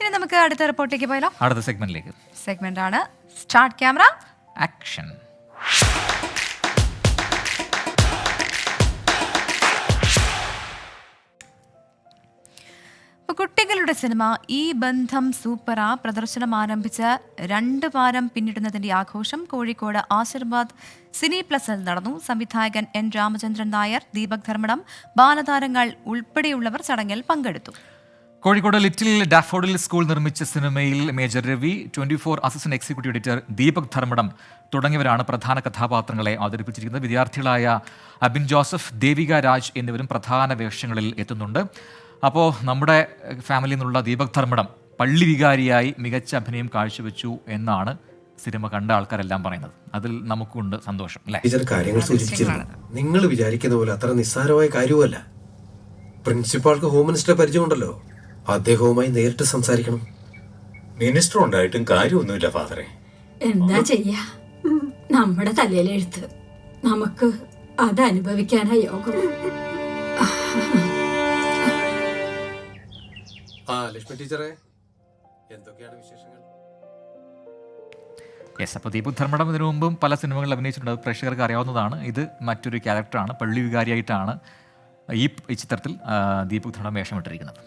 ഇനി നമുക്ക് അടുത്ത റിപ്പോർട്ടിലേക്ക് പോയാലോ. അടുത്ത സെഗ്മെന്റ് ആണ് സ്റ്റാർട്ട് ക്യാമറ ആക്ഷൻ. കുട്ടികളുടെ സിനിമ ഈ ബന്ധം സൂപ്പറ പ്രദർശനം ആരംഭിച്ച് 2 വാരം പിന്നിടുന്നതിന്റെ ആഘോഷം കോഴിക്കോട് ആശീർവാദ് സിനി പ്ലസിൽ നടന്നു. സംവിധായകൻ N. രാമചന്ദ്രൻ നായർ, ദീപക് ധർമ്മടം, ബാലതാരങ്ങൾ ഉൾപ്പെടെയുള്ളവർ ചടങ്ങിൽ പങ്കെടുത്തു. കോഴിക്കോട് ലിറ്റിൽ ഡാഫോഡിൽ സ്കൂൾ നിർമ്മിച്ച സിനിമയിൽ major Ravi, 24 assistant executive editor Deepak Dharmadam തുടങ്ങിയവരാണ് പ്രധാന കഥാപാത്രങ്ങളെ അവതരിപ്പിച്ചിരിക്കുന്നത്. വിദ്യാർത്ഥികളായ അബിൻ ജോസഫ്, ദേവിക രാജ് എന്നിവരും പ്രധാന വേഷങ്ങളിൽ എത്തുന്നുണ്ട്. അപ്പോൾ നമ്മുടെ ഫാമിലിയിൽ നിന്നുള്ള ദീപക് ധർമ്മടം പള്ളി വികാരിയായി മികച്ച അഭിനയം കാഴ്ചവെച്ചു എന്നാണ് സിനിമ കണ്ട ആൾക്കാരെല്ലാം പറയുന്നത്. അതിൽ നമുക്കുണ്ട് സന്തോഷം, അല്ലേ? കാര്യങ്ങൾ സൂചിപ്പിച്ചിരുന്നു. നിങ്ങൾ വിചാരിക്കുന്ന പോലെ അത്ര നിസ്സാരമായ കാര്യമല്ല. പ്രിൻസിപ്പാൾക്ക് ഹോം മിനിസ്റ്റർ പരിചയമുണ്ടല്ലോ, അദ്ദേഹവുമായി നേരിട്ട് സംസാരിക്കണം. മിനിസ്റ്റർ ഉണ്ടായിട്ടും കാര്യമൊന്നുമില്ല ഫാദറെ. എന്താ ചെയ്യാ, നമ്മുടെ തലയിലെഴുത്ത്. നമുക്ക് അത് അനുഭവിക്കാനാ യോഗം. ലക്ഷ്മി ടീച്ചറെ, എന്തൊക്കെയാണ് വിശേഷങ്ങൾ? അപ്പോൾ ദീപക് ധർമ്മടം ഇതിനു മുമ്പും പല സിനിമകളിൽ അഭിനയിച്ചിട്ടുണ്ട്, പ്രേക്ഷകർക്ക് അറിയാവുന്നതാണ്. ഇത് മറ്റൊരു ക്യാരക്ടറാണ്, പള്ളി വികാരിയായിട്ടാണ് ഈ ചിത്രത്തിൽ ദീപക് ധർമ്മടം വേഷമിട്ടിരിക്കുന്നത്.